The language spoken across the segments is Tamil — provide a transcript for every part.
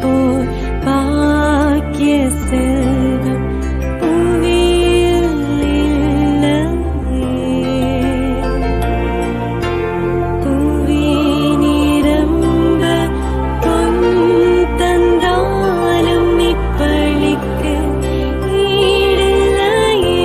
போர் பாக்கிய செல்வம் புவியில் இல்லையே. புவி நிரம்ப பொன் தந்தாலும் இப்பளிக்கு ஈடில்லையே.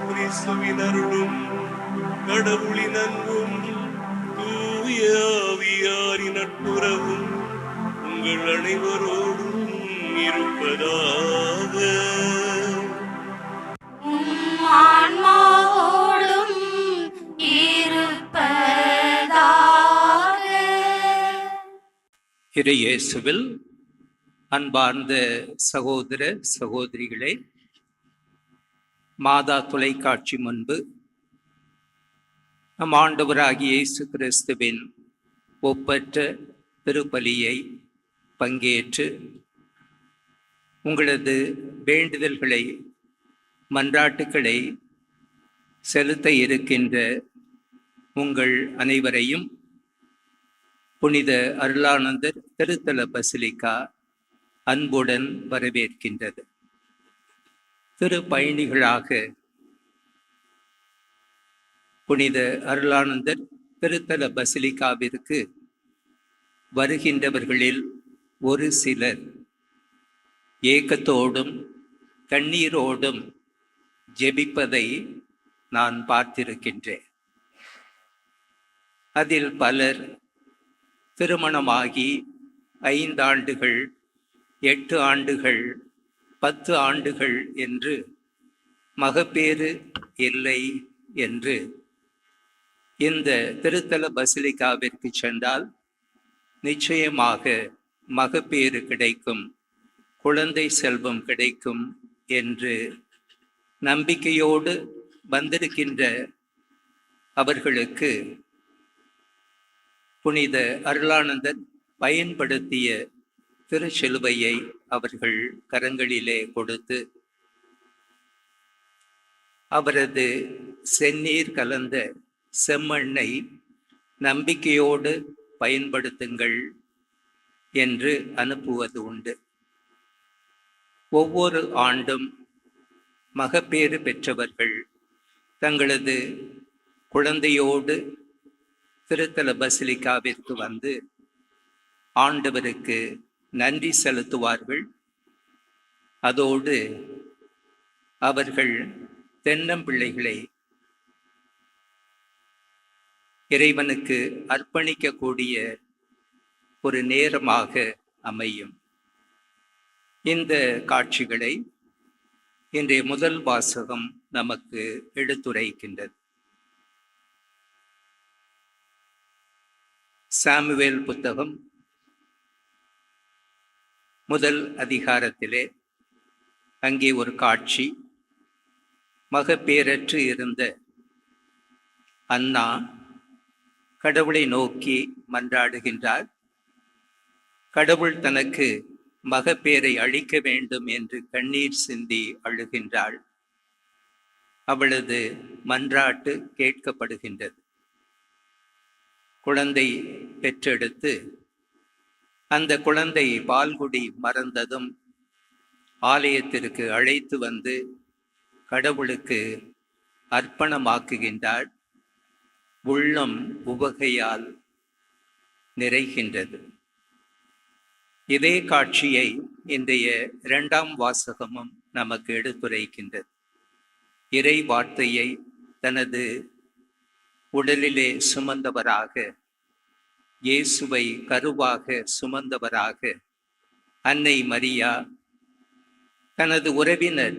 கிறிஸ்துவினருளும் கடவுளின் அன்பும் தூய ஆவியாரின் நட்புறவும் உங்கள் அனைவரோடும் இருப்பதாக. ஆன்மாவோடும் இருப்பதாக. இயேசுவில் அன்பார்ந்த சகோதர சகோதரிகளே, மாதா தொலைக்காட்சி முன்பு நம் ஆண்டவராகிய இயேசு கிறிஸ்துவின் ஒப்பற்ற திருப்பலியை பங்கேற்று உங்களது வேண்டுதல்களை மன்றாட்டுக்களை செலுத்த இருக்கின்ற உங்கள் அனைவரையும் புனித அருளானந்தர் திருத்தல பசிலிக்கா அன்புடன் வரவேற்கின்றது. திரு பயணிகளாக புனித அருளானந்தர் திருத்தல பசிலிக்காவிற்கு வருகின்றவர்களில் ஒரு சிலர் ஏக்கத்தோடும் கண்ணீரோடும் ஜெபிப்பதை நான் பார்த்திருக்கின்றேன். அதில் பலர் திருமணமாகி 5 ஆண்டுகள், 8 ஆண்டுகள், 10 ஆண்டுகள் என்று மகப்பேறு இல்லை என்று இந்த திருத்தல பசிலிக்காவிற்கு சென்றால் நிச்சயமாக மகப்பேறு கிடைக்கும், குழந்தை செல்வம் கிடைக்கும் என்று நம்பிக்கையோடு வந்திருக்கின்ற அவர்களுக்கு புனித அருளானந்தர் பயன்படுத்திய திருச்சிலுவையை அவர்கள் கரங்களிலே கொடுத்து அவரது செந்நீர் கலந்த செம்மண்ணை நம்பிக்கையோடு பயன்படுத்துங்கள் என்று அனுப்புவது உண்டு. ஒவ்வொரு ஆண்டும் மகப்பேறு பெற்றவர்கள் தங்களது குழந்தையோடு திருத்தல பசிலிக்காவிற்கு வந்து ஆண்டவருக்கு நன்றி செலுத்துவார்கள். அதோடு அவர்கள் தென்னம்பிள்ளைகளை இறைவனுக்கு அர்ப்பணிக்கக்கூடிய ஒரு நேரமாக அமையும். இந்த காட்சிகளை இன்றைய முதல் வாசகம் நமக்கு எடுத்துரைக்கின்றது. சாமுவேல் புத்தகம் முதல் அதிகாரத்திலே அங்கே ஒரு காட்சி. மகப்பேறற்று இருந்த அன்னா கடவுளை நோக்கி மன்றாடுகின்றார். கடவுள் தனக்கு மகப்பேரை அளிக்க வேண்டும் என்று கண்ணீர் சிந்தி அழுகின்றாள். அவளது மன்றாட்டு கேட்கப்படுகின்றது. குழந்தை பெற்றெடுத்து அந்த குழந்தை பால்குடி மறந்ததும் ஆலயத்திற்கு அழைத்து வந்து கடவுளுக்கு அர்ப்பணமாக்குகின்றாள். உள்ளம் உவகையால் நிறைகின்றது. இதே காட்சியை இன்றைய 2ஆம் வாசகமும் நமக்கு எடுத்துரைக்கின்றது. இறை வார்த்தையை தனது உடலிலே சுமந்தவராக, இயேசுவை கருவாக சுமந்தவராக அன்னை மரியா தனது உறவினர்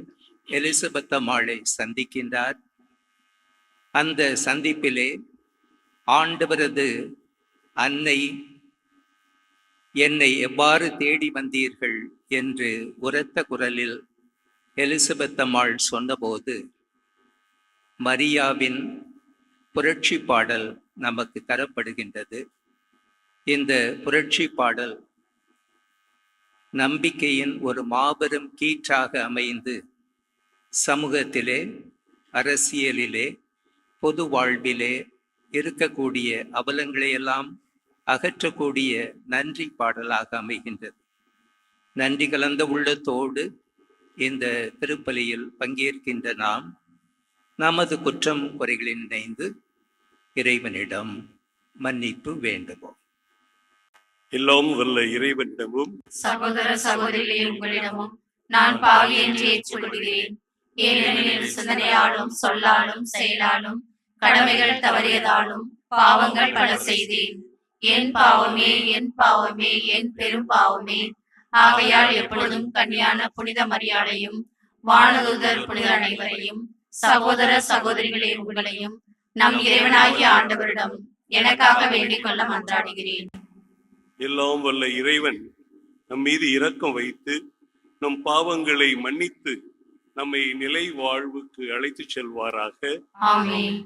எலிசபெத் அம்மாளை சந்திக்கின்றார். அந்த சந்திப்பிலே ஆண்டவரது அன்னை என்னை எவ்வாறு தேடி வந்தீர்கள் என்று உரத்த குரலில் எலிசபெத் அம்மாள் சொன்னபோது மரியாவின் புரட்சி பாடல் நமக்கு தரப்படுகின்றது. இந்த புரட்சி பாடல் நம்பிக்கையின் ஒரு மாபெரும் கீற்றாக அமைந்து சமூகத்திலே, அரசியலிலே, பொது வாழ்விலே இருக்கக்கூடிய அவலங்களையெல்லாம் அகற்றக்கூடிய நன்றி பாடலாக அமைகின்றது. நன்றி கலந்த உள்ளத்தோடு இந்த திருப்பலியில் பங்கேற்கின்ற நாம் நமது குற்றம் குறைகளில் நினைந்து இறைவனிடம் மன்னிப்பு வேண்டுவோம். எல்லாம் வல்ல இறைவனிடமும் சகோதர சகோதரிகளே உங்களிடமும் நான் பாவி என்று ஏற்றுக்கொள்கிறேன். ஏனெனில் சிந்தனையாலும் சொல்லாலும் செயலாலும் கடமைகள் தவறியதாலும் பாவங்கள் பல செய்தேன். என் பாவமே, என் பாவமே, என் பெரும் பாவமே. ஆகையால் எப்பொழுதும் கன்னியான புனித மரியாதையும் வானதூதர் புனித அனைவரையும் சகோதர சகோதரிகளே உங்களையும் நம் இறைவனாகிய ஆண்டவரிடம் எனக்காக வேண்டிக் கொள்ள மன்றாடுகிறேன். எல்லாம் வல்ல இறைவன் நம் மீது இரக்கம் வைத்து நம் பாவங்களை மன்னித்து நம்மை நிலை வாழ்வுக்கு அழைத்துச் செல்வாராக. ஆமென்.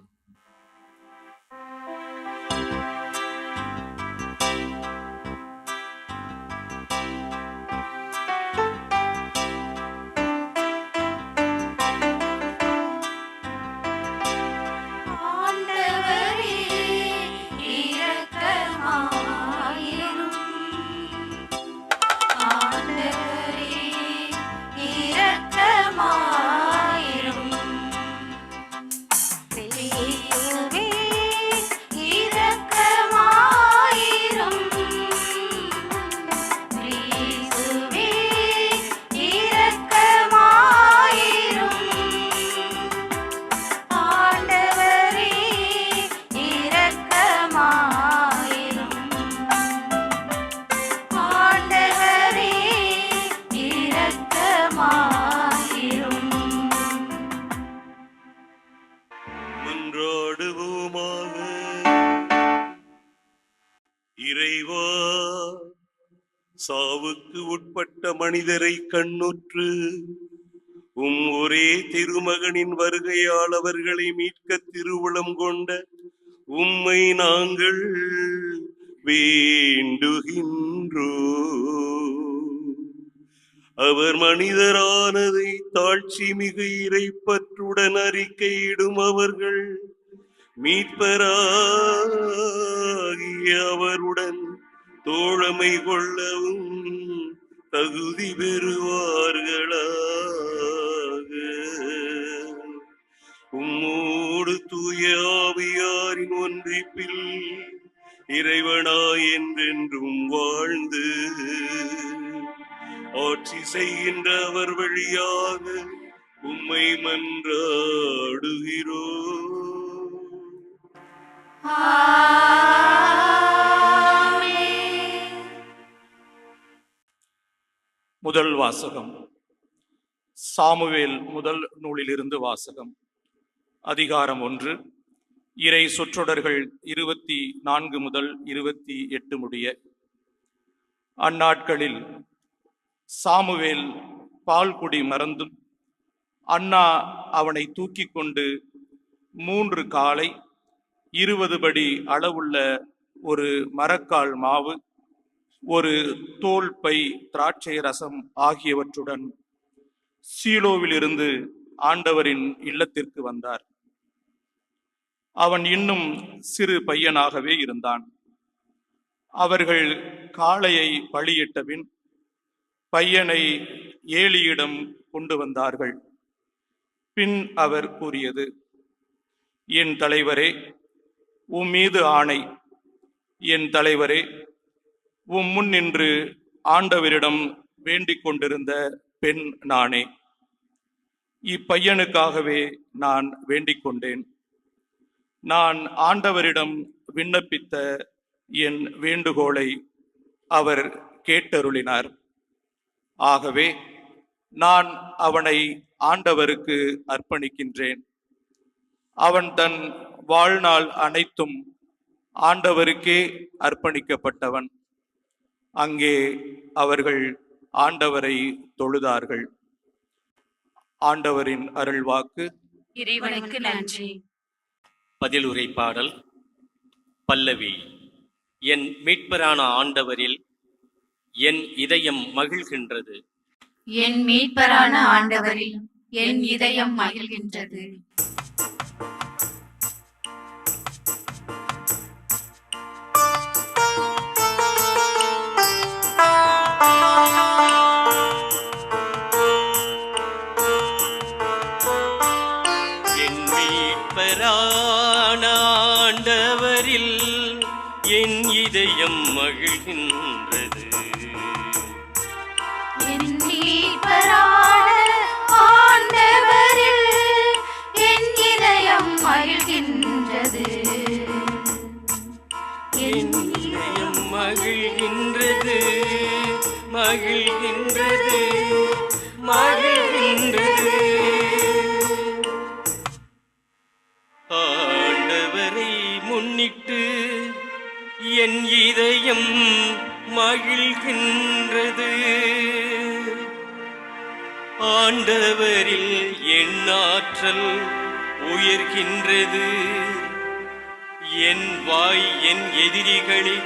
இறைவா, சாவுக்கு உட்பட்ட மனிதரை கண்ணுற்று ஒரே திருமகனின் வருகையால் அவர்களை மீட்க திருவுளம் கொண்ட உம்மை நாங்கள் வேண்டுகின்றோ. அவர் மனிதரானதை தாழ்ச்சி மிகு இறைப்பற்றுடன் அறிக்கையிடும் அவர்கள் மீட்பராகிய அவருடன் தோழமை கொள்ளவும் தகுதி பெறுவார்களாக. உம்மோடு தூய ஆவியாரின் ஒன்றிப்பில் இறைவனாய் என்றென்றும் வாழ்ந்து ஆட்சி செய்கின்ற அவர் வழியாக உம்மை மன்றாடுகிறோ. முதல் வாசகம். சாமுவேல் முதல் நூலிலிருந்து வாசகம். அதிகாரம் 1. இறை சொற்றொடர்கள் 24 முதல் 28 முடிய. அந்நாட்களில் சாமுவேல் பால்குடி மறந்தும் அன்னா அவனை தூக்கி கொண்டு 3 காளை 20 படி அளவுள்ள ஒரு மரக்கால் மாவு, ஒரு தோல் பை திராட்சை ரசம் ஆகியவற்றுடன் சீலோவிலிருந்து ஆண்டவரின் இல்லத்திற்கு வந்தார். அவன் இன்னும் சிறு பையனாகவே இருந்தான். அவர்கள் காளையை பலியிட்டபின் பையனை ஏலியிடம் கொண்டு வந்தார்கள். பின் அவர் கூறியது, என் தலைவரே, உம் மீது ஆணை, என் தலைவரே, உம் முன் நின்று ஆண்டவரிடம் வேண்டிக் கொண்டிருந்த பெண் நானே. இப்பையனுக்காகவே நான் வேண்டிக் கொண்டேன். நான் ஆண்டவரிடம் விண்ணப்பித்த என் வேண்டுகோளை அவர் கேட்டருளினார். ஆகவே நான் அவனை ஆண்டவருக்கு அர்ப்பணிக்கின்றேன். அவன் தன் வாழ்நாள் அனைத்தும் ஆண்டவருக்கே அர்ப்பணிக்கப்பட்டவன். அங்கே அவர்கள் ஆண்டவரை தொழுதார்கள். ஆண்டவரின் அருள்வாக்கு. இறைவனுக்கு நன்றி. பதிலுரை பாடல். பல்லவி. என் மீட்பரான ஆண்டவரில் என் இதயம் மகிழ்கின்றது. என் மீட்பரான ஆண்டவரில் என் இதயம் மகிழ்கின்றது. என் மீட்பரான ஆண்டவரில் என் இதயம் மகிழ்கின்றது. என் மீட்பரான ஆண்டவரில் என் இதயம் மகிழ்கின்றது. என் இதயம் மகிழ்கின்றது, மகிழ்கின்றது, மகிழ்கின்றது. ஆண்டவரை முன்னிட்டு என் இதயம் மகிழ்கின்றது. ஆண்டவரில் என் ஆற்றல் உயர்கின்றது. என் வாய் என் எதிரிகளை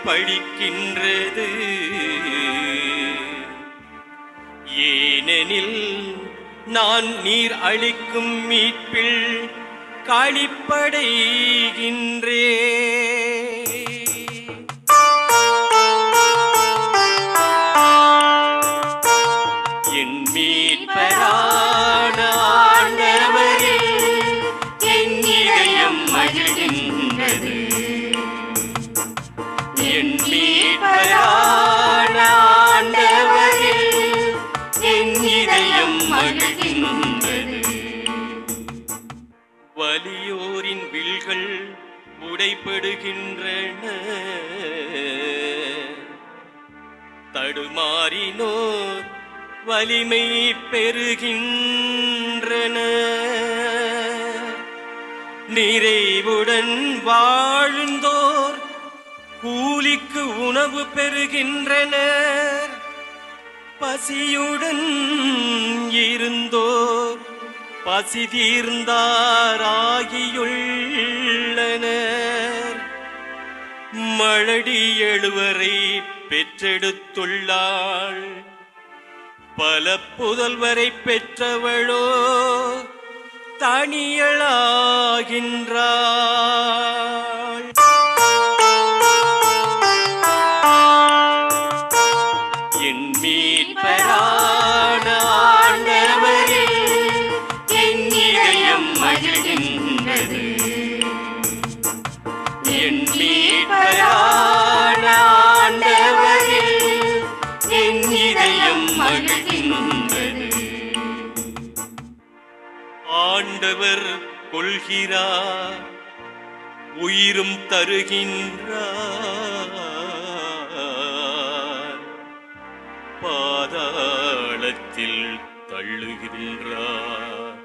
பழிக்கின்றது. ஏனெனில் நான் நீர் அளிக்கும் மீட்பில் களிப்படைகின்றேன். என் மீட்பரான ஆண்டவரில் என் இதயம் மகிழ்கின்றது. என் மீட்பரான ஆண்டவரில் என் இதயம் மகிழ்கின்றது. வலியோரின் வில்கள் உடைபடுகின்றன. தடுமாறினோர் வலிமை பெறுகின்றன. நிறைவுடன் வாழ்ந்தோர் கூலிக்கு உணவு பெறுகின்றனர். பசியுடன் இருந்தோர் பசி தீர்ந்தாராகியுள்ளனர். மழடி எழுவரை பெற்றெடுத்துள்ளாள். பல புதல்வரை பெற்றவளோ தனியளாகின்றாள். என் மீட்பரான ஆண்டவரில் என் இதயம் மகிழ்கின்றது. என் மீட்பரான ஆண்டவரில் என் இதயம் மகிழ்கின்றது. ஆண்டவர் கொள்கிறார், உயிரும் தருகின்றார். பாதாளத்தில் தள்ளுகின்றார்,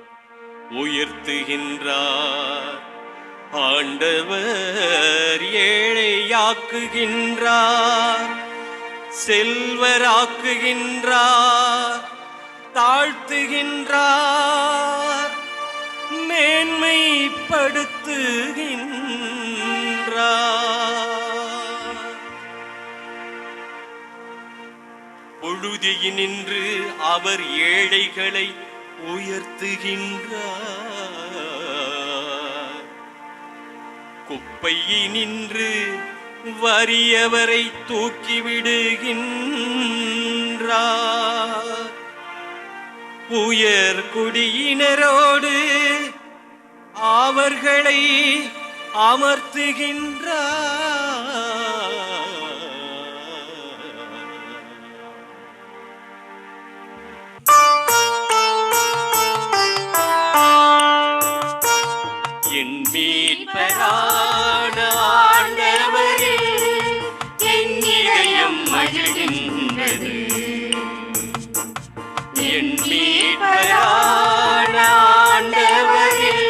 உயர்த்துகின்றார். ஆண்டவர் ஏழையாக்குகின்றார், செல்வராக்குகின்றார், தாழ்த்துகின்றார், மேன்மைப்படுத்துகின்றார். பொழுதினின்று அவர் ஏழைகளை உயர்த்துகின்றார். குப்பையினின்று வறியவரை தூக்கிவிடுகின்றார். உயர் குடியினரோடு அவர்களை அமர்த்துகின்றார். என் மீட்பரான ஆண்டவரில் என் இதயம் மகிழ்கின்றது. என் மீட்பரான ஆண்டவரில்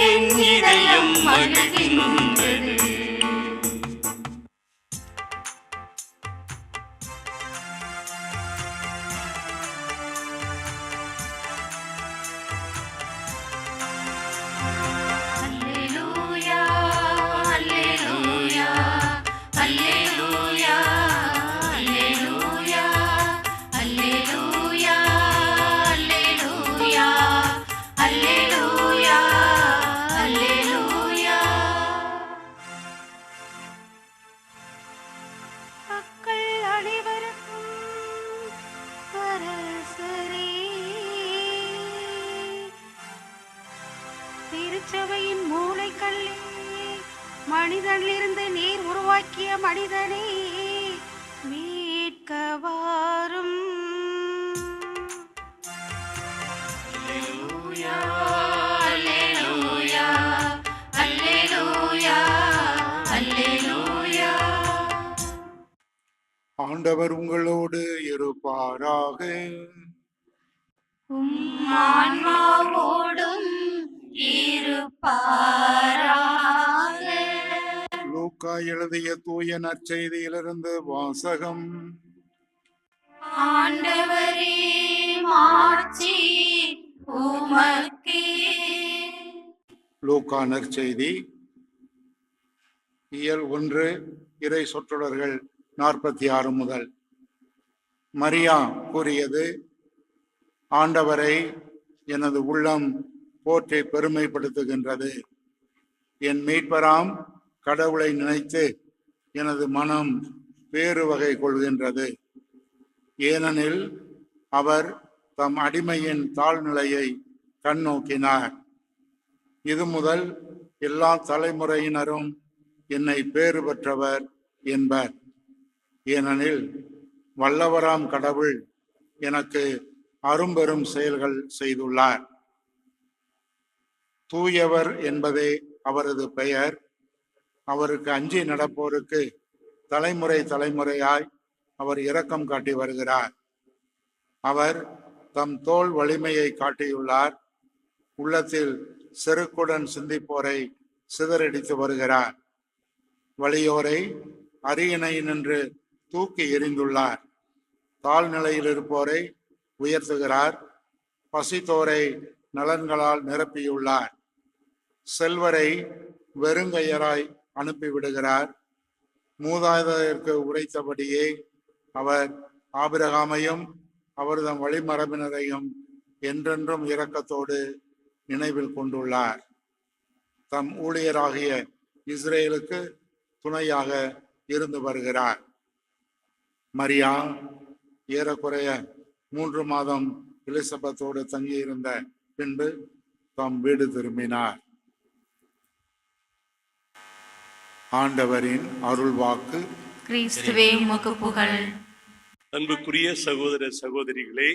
என் இதயம் மகிழ்கின்றது. அல்லேலூயா, அல்லேலூயா, அல்லேலூயா, அல்லேலூயா, அல்லேலூயா, அல்லேலூயா, அல்லேலூயா, அல்லேலூயா. மக்கள் அனைவருக்கும் அரசரே, திருச்சபையின் மூளைக்கல்லே, மனிதனிலிருந்து நீர் உருவாக்கிய மனிதனை மீட்க வாரும். அல்லேலூயா, அல்லேலூயா, அல்லேலூயா, அல்லேலூயா. ஆண்டவர் உங்களோடு இருப்பாராக. உம் ஆன்மாவோடும் இருப்பாராக. லூக்கா எழுதிய தூய நற்செய்தியிலிருந்து வாசகம். ஆண்டவரே, மாட்சி உமக்கே. லூக்கா நற்செய்தி இயல் 1 இறை சொற்றொடர்கள் 46 முதல். மரியா கூறியது, ஆண்டவரை எனது உள்ளம் போற்றி பெருமைப்படுத்துகின்றது. என் மீட்பராம் கடவுளை நினைத்து எனது மனம் வேறு வகை கொள்கின்றது. ஏனெனில் அவர் தம் அடிமையின் தாழ்நிலையை கண்ணோக்கினார். இது முதல் எல்லா தலைமுறையினரும் என்னை பேறு பெற்றவர் என்பர். ஏனெனில் வல்லவராம் கடவுள் எனக்கு அரும்பெரும் செயல்கள் செய்துள்ளார். தூயவர் என்பதே அவரது பெயர். அவருக்கு அஞ்சி நடப்போருக்கு தலைமுறை தலைமுறையாய் அவர் இரக்கம் காட்டி வருகிறார். அவர் தம் தோள் வலிமையை காட்டியுள்ளார். உள்ளத்தில் செருக்குடன் சிந்திப்போரை சிதறடித்து வருகிறார். வலியோரை அரியணை நின்று தூக்கி எறிந்துள்ளார். தாழ்நிலையில் இருப்போரை உயர்த்துகிறார். பசித்தோரை நலன்களால் நிரப்பியுள்ளார். செல்வரை வெறுங்கையராய் அனுப்பிவிடுகிறார். மூதாதையருக்கு உரைத்தபடியே அவர் ஆபிரகாமையும் அவர்தம் வழிமரபினரையும் என்றென்றும் இரக்கத்தோடு நினைவில் கொண்டுள்ளார். தம் ஊழியராகிய இஸ்ரேலுக்கு துணையாக இருந்து வருகிறார். மரியா ஏறக்குறைய 3 மாதம் எலிசபெத்தோடு தங்கியிருந்த பின்பு தம் வீடு திரும்பினார். ஆண்டவரின் அருள்வாக்கு. கிறிஸ்துவே உமக்கு புகழ். அன்புக்குரிய சகோதர சகோதரிகளே,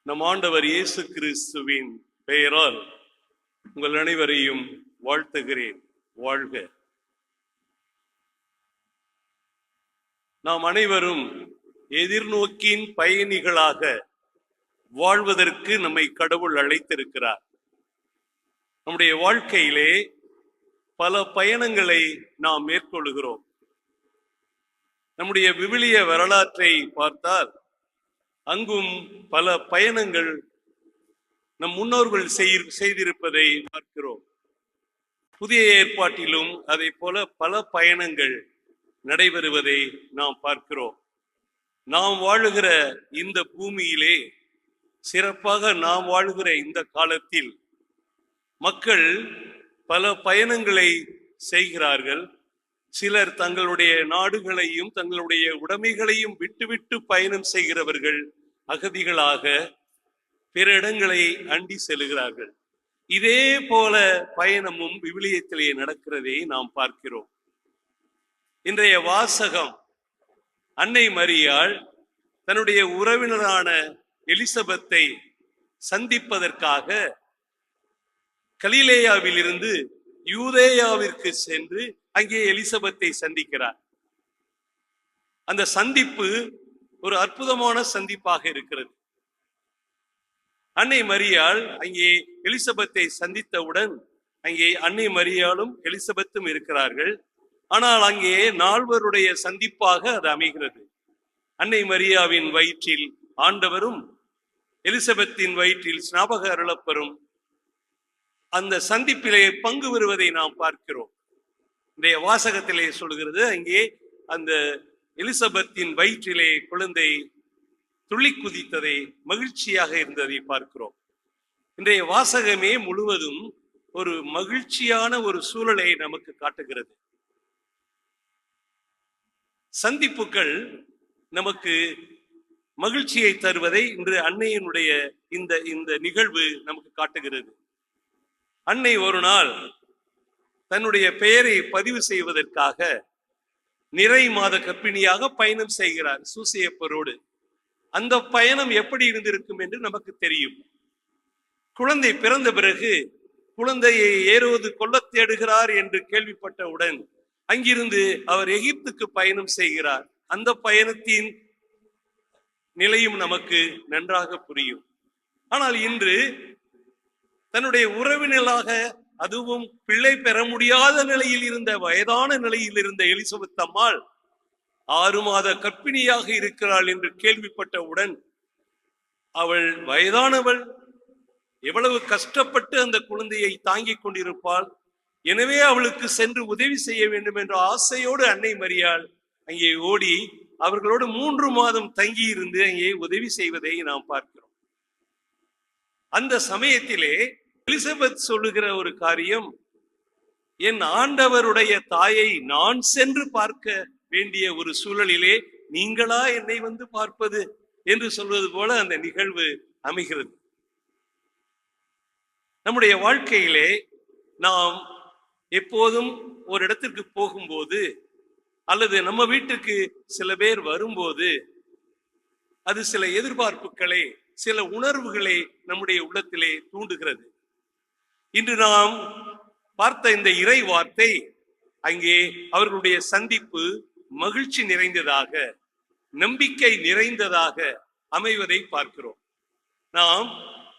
நம் ஆண்டவர் இயேசு கிறிஸ்துவின் பெயரால் உங்கள் அனைவரையும் வாழ்த்துகிறேன். வாழ்க. நாம் அனைவரும் எதிர்நோக்கின் பயணிகளாக வாழ்வதற்கு நம்மை கடவுள் அழைத்திருக்கிறார். நம்முடைய வாழ்க்கையிலே பல பயணங்களை நாம் மேற்கொள்கிறோம். நம்முடைய விவிலிய வரலாற்றை பார்த்தால் அங்கும் பல பயணங்கள் நம் முன்னோர்கள் செய்திருப்பதை பார்க்கிறோம். புதிய ஏற்பாட்டிலும் அதை போல பல பயணங்கள் நடைபெறுவதை நாம் பார்க்கிறோம். நாம் வாழுகிற இந்த பூமியிலே, சிறப்பாக நாம் வாழுகிற இந்த காலத்தில் மக்கள் பல பயணங்களை செய்கிறார்கள். சிலர் தங்களுடைய நாடுகளையும் தங்களுடைய உடைமைகளையும் விட்டுவிட்டு பயணம் செய்கிறவர்கள் அகதிகளாக பிற இடங்களை அண்டி செல்கிறார்கள். இதே போல பயணமும் விவிலியத்திலே நடக்கிறதை நாம் பார்க்கிறோம். இன்றைய வாசகம் அன்னை மரியாள் தன்னுடைய உறவினரான எலிசபெத்தை சந்திப்பதற்காக கலிலேயாவில் இருந்து யூதேயாவிற்கு சென்று அங்கே எலிசபெத்தை சந்திக்கிறார். அந்த சந்திப்பு ஒரு அற்புதமான சந்திப்பாக இருக்கிறது. அன்னை மரியாள் அங்கே எலிசபெத்தை சந்தித்தவுடன் அங்கே அன்னை மரியாளும் எலிசபெத்தும் இருக்கிறார்கள். ஆனால் அங்கே நால்வருடைய சந்திப்பாக அது அமைகிறது. அன்னை மரியாவின் வயிற்றில் ஆண்டவரும் எலிசபெத்தின் வயிற்றில் ஸ்நாபக அருளப்பரும் அந்த சந்திப்பிலே பங்கு பெறுவதை நாம் பார்க்கிறோம். இந்த வாசகத்திலே சொல்கிறது, அங்கே அந்த எலிசபெத்தின் வயிற்றிலே குழந்தை துள்ளி குதித்ததை, மகிழ்ச்சியாக இருந்ததை பார்க்கிறோம். இன்றைய வாசகமே முழுவதும் ஒரு மகிழ்ச்சியான ஒரு சூழலை நமக்கு காட்டுகிறது. சந்திப்புகள் நமக்கு மகிழ்ச்சியை தருவதை இன்று அன்னையினுடைய இந்த நிகழ்வு நமக்கு காட்டுகிறது. அன்னை ஒரு நாள் தன்னுடைய பெயரை பதிவு செய்வதற்காக நிறை மாத கர்ப்பிணியாக பயணம் செய்கிறார் சூசையப்பரோடு. அந்த பயணம் எப்படி இருந்திருக்கும் என்று நமக்கு தெரியும். குழந்தை பிறந்த பிறகு குழந்தையை ஏரோது கொல்ல தேடுகிறார் என்று கேள்விப்பட்டவுடன் அங்கிருந்து அவர் எகிப்துக்கு பயணம் செய்கிறார். அந்த பயணத்தின் நிலையும் நமக்கு நன்றாக புரியும். ஆனால் இன்று தன்னுடைய உறவினராக, அதுவும் பிள்ளை பெற முடியாத நிலையில் இருந்த, வயதான நிலையில் இருந்த எலிசபெத் அம்மாள் 6 மாத கர்ப்பிணியாக இருக்கிறாள் என்று கேள்விப்பட்டவுடன் அவள் வயதானவள், எவ்வளவு கஷ்டப்பட்டு அந்த குழந்தையை தாங்கிக் கொண்டிருப்பாள். எனவே அவளுக்கு சென்று உதவி செய்ய வேண்டும் என்ற ஆசையோடு அன்னை மரியாள் அங்கே ஓடி அவர்களோடு 3 மாதம் தங்கி இருந்து அங்கே உதவி செய்வதை நாம் பார்க்கிறோம். அந்த சமயத்திலே எலிசபெத் சொல்லுகிற ஒரு காரியம், என் ஆண்டவருடைய தாயை நான் சென்று பார்க்க வேண்டிய ஒரு சூழலிலே நீங்களா என்னை வந்து பார்ப்பது என்று சொல்வது போல அந்த நிகழ்வு அமைகிறது. நம்முடைய வாழ்க்கையிலே நாம் எப்போதும் ஒரு இடத்திற்கு போகும்போது அல்லது நம்ம வீட்டுக்கு சில பேர் வரும்போது அது சில எதிர்பார்ப்புகளை, சில உணர்வுகளை நம்முடைய உள்ளத்திலே தூண்டுகிறது. இன்று நாம் பார்த்த இந்த இறை வார்த்தை அங்கே அவர்களுடைய சந்திப்பு மகிழ்ச்சி நிறைந்ததாக, நம்பிக்கை நிறைந்ததாக அமைவதை பார்க்கிறோம். நாம்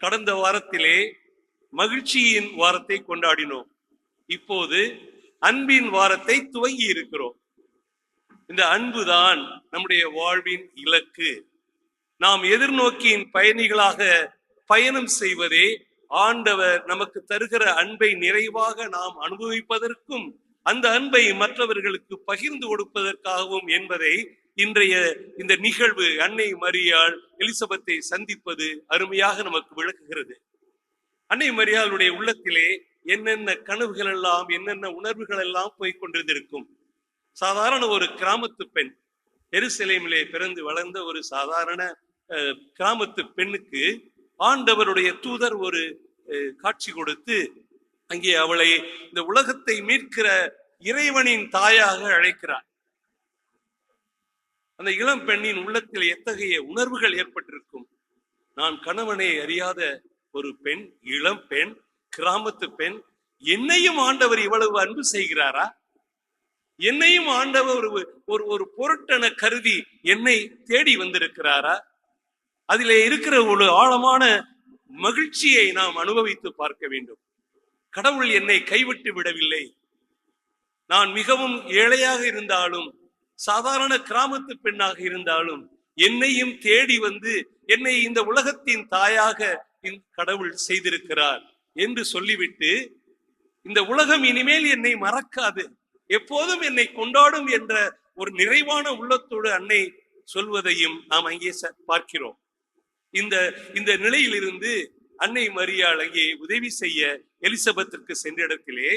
கடந்த வாரத்திலே மகிழ்ச்சியின் வாரத்தை கொண்டாடினோம். இப்போது அன்பின் வாரத்தை துவங்கி இருக்கிறோம். இந்த அன்புதான் நம்முடைய வாழ்வின் இலக்கு. நாம் எதிர்நோக்கியின் பயணிகளாக பயணம் செய்வதே ஆண்டவர் நமக்கு தருகிற அன்பை நிறைவாக நாம் அனுபவிப்பதற்கும் அந்த அன்பை மற்றவர்களுக்கு பகிர்ந்து கொடுப்பதற்காகவும் என்பதை இன்றைய இந்த நிகழ்வு அன்னை மரியாள் எலிசபெத்தை சந்திப்பது அருமையாக நமக்கு விளக்குகிறது. அன்னை மரியாளுடைய உள்ளத்திலே என்னென்ன கனவுகள் எல்லாம், என்னென்ன உணர்வுகள் எல்லாம் போய்கொண்டிருந்திருக்கும். சாதாரண ஒரு கிராமத்து பெண், எருசலேமிலே பிறந்து வளர்ந்த ஒரு சாதாரண கிராமத்து பெண்ணுக்கு ஆண்டவருடைய தூதர் ஒரு காட்சி கொடுத்து அங்கே அவளை இந்த உலகத்தை மீட்கிற இறைவனின் தாயாக அழைக்கிறார். அந்த இளம் பெண்ணின் உள்ளத்தில் எத்தகைய உணர்வுகள் ஏற்பட்டிருக்கும். நான் கணவனை அறியாத ஒரு பெண், இளம் பெண், கிராமத்து பெண், என்னையும் ஆண்டவர் இவ்வளவு அன்பு செய்கிறாரா? என்னையும் ஆண்டவர் ஒரு பொருட்டென கருதி என்னை தேடி வந்திருக்கிறாரா? அதிலே இருக்கிற ஒரு ஆழமான மகிழ்ச்சியை நாம் அனுபவித்து பார்க்க வேண்டும். கடவுள் என்னை கைவிட்டு விடவில்லை. நான் மிகவும் ஏழையாக இருந்தாலும், சாதாரண கிராமத்து பெண்ணாக இருந்தாலும் என்னையும் தேடி வந்து என்னை இந்த உலகத்தின் தாயாக கடவுள் செய்திருக்கிறார் என்று சொல்லிவிட்டு, இந்த உலகம் இனிமேல் என்னை மறக்காது, எப்போதும் என்னை கொண்டாடும் என்ற ஒரு நிறைவான உள்ளத்தோடு அன்னை சொல்வதையும் நாம் அங்கே பார்க்கிறோம். இந்த நிலையிலிருந்து அன்னை மரியாள் அங்கே உதவி செய்ய எலிசபெத்திற்கு சென்ற இடத்திலே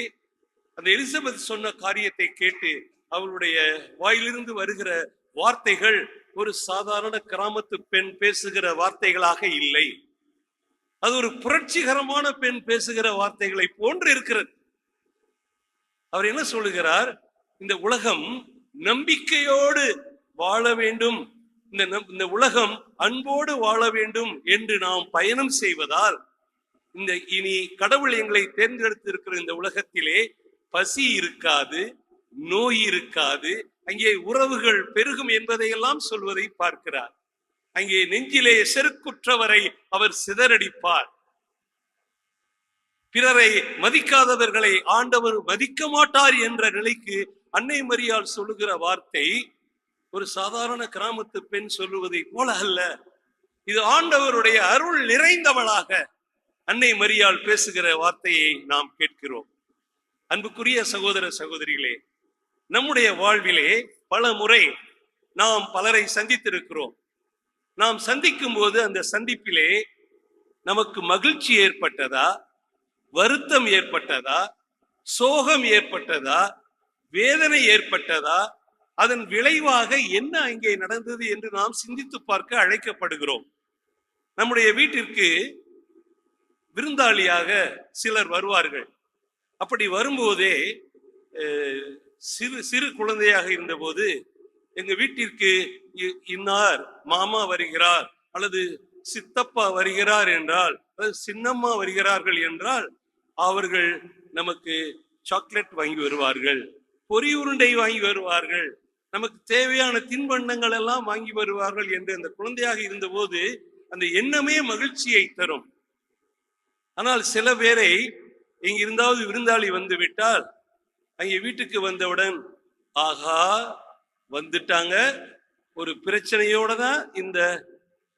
அந்த எலிசபெத் சொன்ன காரியத்தை கேட்டு அவளுடைய வாயிலிருந்து வருகிற வார்த்தைகள் ஒரு சாதாரண கிராமத்து பெண் பேசுகிற வார்த்தைகளாக இல்லை. அது ஒரு புரட்சிகரமான பெண் பேசுகிற வார்த்தைகளை போன்று இருக்கிறது. அவர் என்ன சொல்லுகிறார்? இந்த உலகம் நம்பிக்கையோடு வாழ வேண்டும், இந்த உலகம் அன்போடு வாழ வேண்டும் என்று நாம் பயணம் செய்வதால் இனி கடவுள் எங்களை தேர்ந்தெடுத்திருக்கிற இந்த உலகத்திலே பசி இருக்காது, நோய் இருக்காது, அங்கே உறவுகள் பெருகும் என்பதையெல்லாம் சொல்வதை பார்க்கிறார். அங்கே நெஞ்சிலே செருக்குற்றவரை அவர் சிதறடிப்பார். பிறரை மதிக்காதவர்களை ஆண்டவர் மதிக்க மாட்டார் என்ற நிலைக்கு அன்னை மரியாள் சொல்லுகிற வார்த்தை ஒரு சாதாரண கிராமத்து பெண் சொல்லுவதை போல அல்ல. இது ஆண்டவருடைய அருள் நிறைந்தவளாக அன்னை மரியாள் பேசுகிற வார்த்தையை நாம் கேட்கிறோம். அன்புக்குரிய சகோதர சகோதரிகளே, நம்முடைய வாழ்விலே பல முறை நாம் பலரை சந்தித்திருக்கிறோம். நாம் சந்திக்கும் போது அந்த சந்திப்பிலே நமக்கு மகிழ்ச்சி ஏற்பட்டதா, வருத்தம் ஏற்பட்டதா, சோகம் ஏற்பட்டதா, வேதனை ஏற்பட்டதா, அதன் விளைவாக என்ன அங்கே நடந்தது என்று நாம் சிந்தித்து பார்க்க அழைக்கப்படுகிறோம். நம்முடைய வீட்டிற்கு விருந்தாளியாக சிலர் வருவார்கள். அப்படி வரும்போதே சிறு குழந்தையாக இருந்தபோது எங்க வீட்டிற்கு இன்னார் மாமா வருகிறார் அல்லது சித்தப்பா வருகிறார் என்றால், சின்னம்மா வருகிறார்கள் என்றால் அவர்கள் நமக்கு சாக்லேட் வாங்கி வருவார்கள், பொரி உருண்டை வாங்கி வருவார்கள், நமக்கு தேவையான தின்பண்டங்கள் எல்லாம் வாங்கி வருவார்கள் என்று அந்த குழந்தையாக இருந்தபோது அந்த எண்ணமே மகிழ்ச்சியை தரும். ஆனால் சில பேரை இங்க இருந்தாவது விருந்தாளி வந்து விட்டால் அங்கே வீட்டுக்கு வந்தவுடன் ஆகா வந்துட்டாங்க, ஒரு பிரச்சனையோட தான்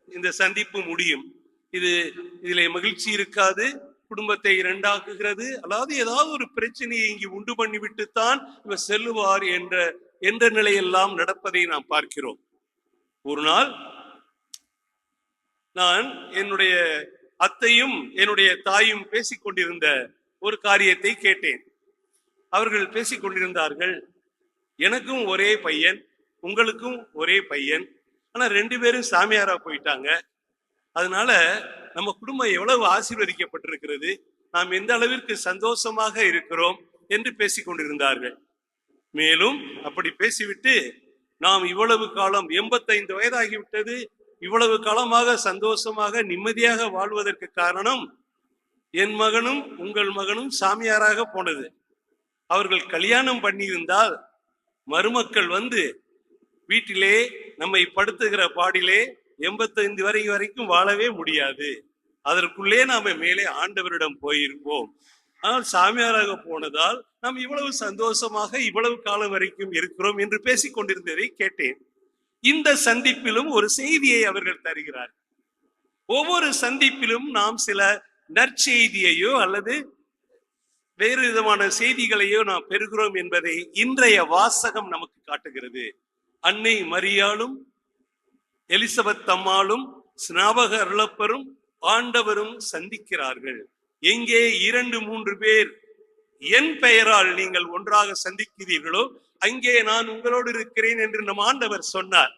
இந்த சந்திப்பு முடியும், இதிலே மகிழ்ச்சி இருக்காது, குடும்பத்தை இரண்டாக்குகிறது, அதாவது ஏதாவது ஒரு பிரச்சனையை இங்கு உண்டு பண்ணிவிட்டுத்தான் இவர் செல்லுவார் என்ற நிலையெல்லாம் நடப்பதை நாம் பார்க்கிறோம். ஒரு நாள் நான் என்னுடைய அத்தையும் என்னுடைய தாயும் பேசிக்கொண்டிருந்த ஒரு காரியத்தை கேட்டேன். அவர்கள் பேசிக்கொண்டிருந்தார்கள், எனக்கும் ஒரே பையன், உங்களுக்கும் ஒரே பையன், ஆனா 2 பேரும் சாமியாரா போயிட்டாங்க, அதனால நம்ம குடும்பம் எவ்வளவு ஆசீர்வதிக்கப்பட்டிருக்கிறது, நாம் எந்த அளவிற்கு சந்தோஷமாக இருக்கிறோம் என்று பேசிக்கொண்டிருந்தார்கள். மேலும் அப்படி பேசிவிட்டு, நாம் இவ்வளவு காலம் 85 வயதாகிவிட்டது, இவ்வளவு காலமாக சந்தோஷமாக நிம்மதியாக வாழ்வதற்கு காரணம் என் மகனும் உங்கள் மகனும் சாமியாராக போனது. அவர்கள் கல்யாணம் பண்ணியிருந்தால் மருமக்கள் வந்து வீட்டிலே நம்மை படுத்துகிற பாடிலே 85 வரைக்கும் வாழவே முடியாது, அதற்குள்ளே நாம மேலே ஆண்டவரிடம் போயிருப்போம் ஆனால் சாமியாராக போனதால் நாம் இவ்வளவு சந்தோஷமாக இவ்வளவு காலம் வரைக்கும் இருக்கிறோம் என்று பேசிக் கொண்டிருந்ததை கேட்டேன். இந்த சந்திப்பிலும் ஒரு செய்தியை அவர்கள் தருகிறார். ஒவ்வொரு சந்திப்பிலும் நாம் சில நற்செய்தியையோ அல்லது வேறு விதமான செய்திகளையோ நாம் பெறுகிறோம் என்பதை இன்றைய வாசகம் நமக்கு காட்டுகிறது. அன்னை மரியாளும் எலிசபெத் அம்மாளும் ஸ்நாபக அருளப்பரும் ஆண்டவரும் சந்திக்கிறார்கள். எங்கே 2-3 பேர் என் பெயரால் நீங்கள் ஒன்றாக சந்திக்கிறீர்களோ அங்கே நான் உங்களோடு இருக்கிறேன் என்று நம் ஆண்டவர் சொன்னார்.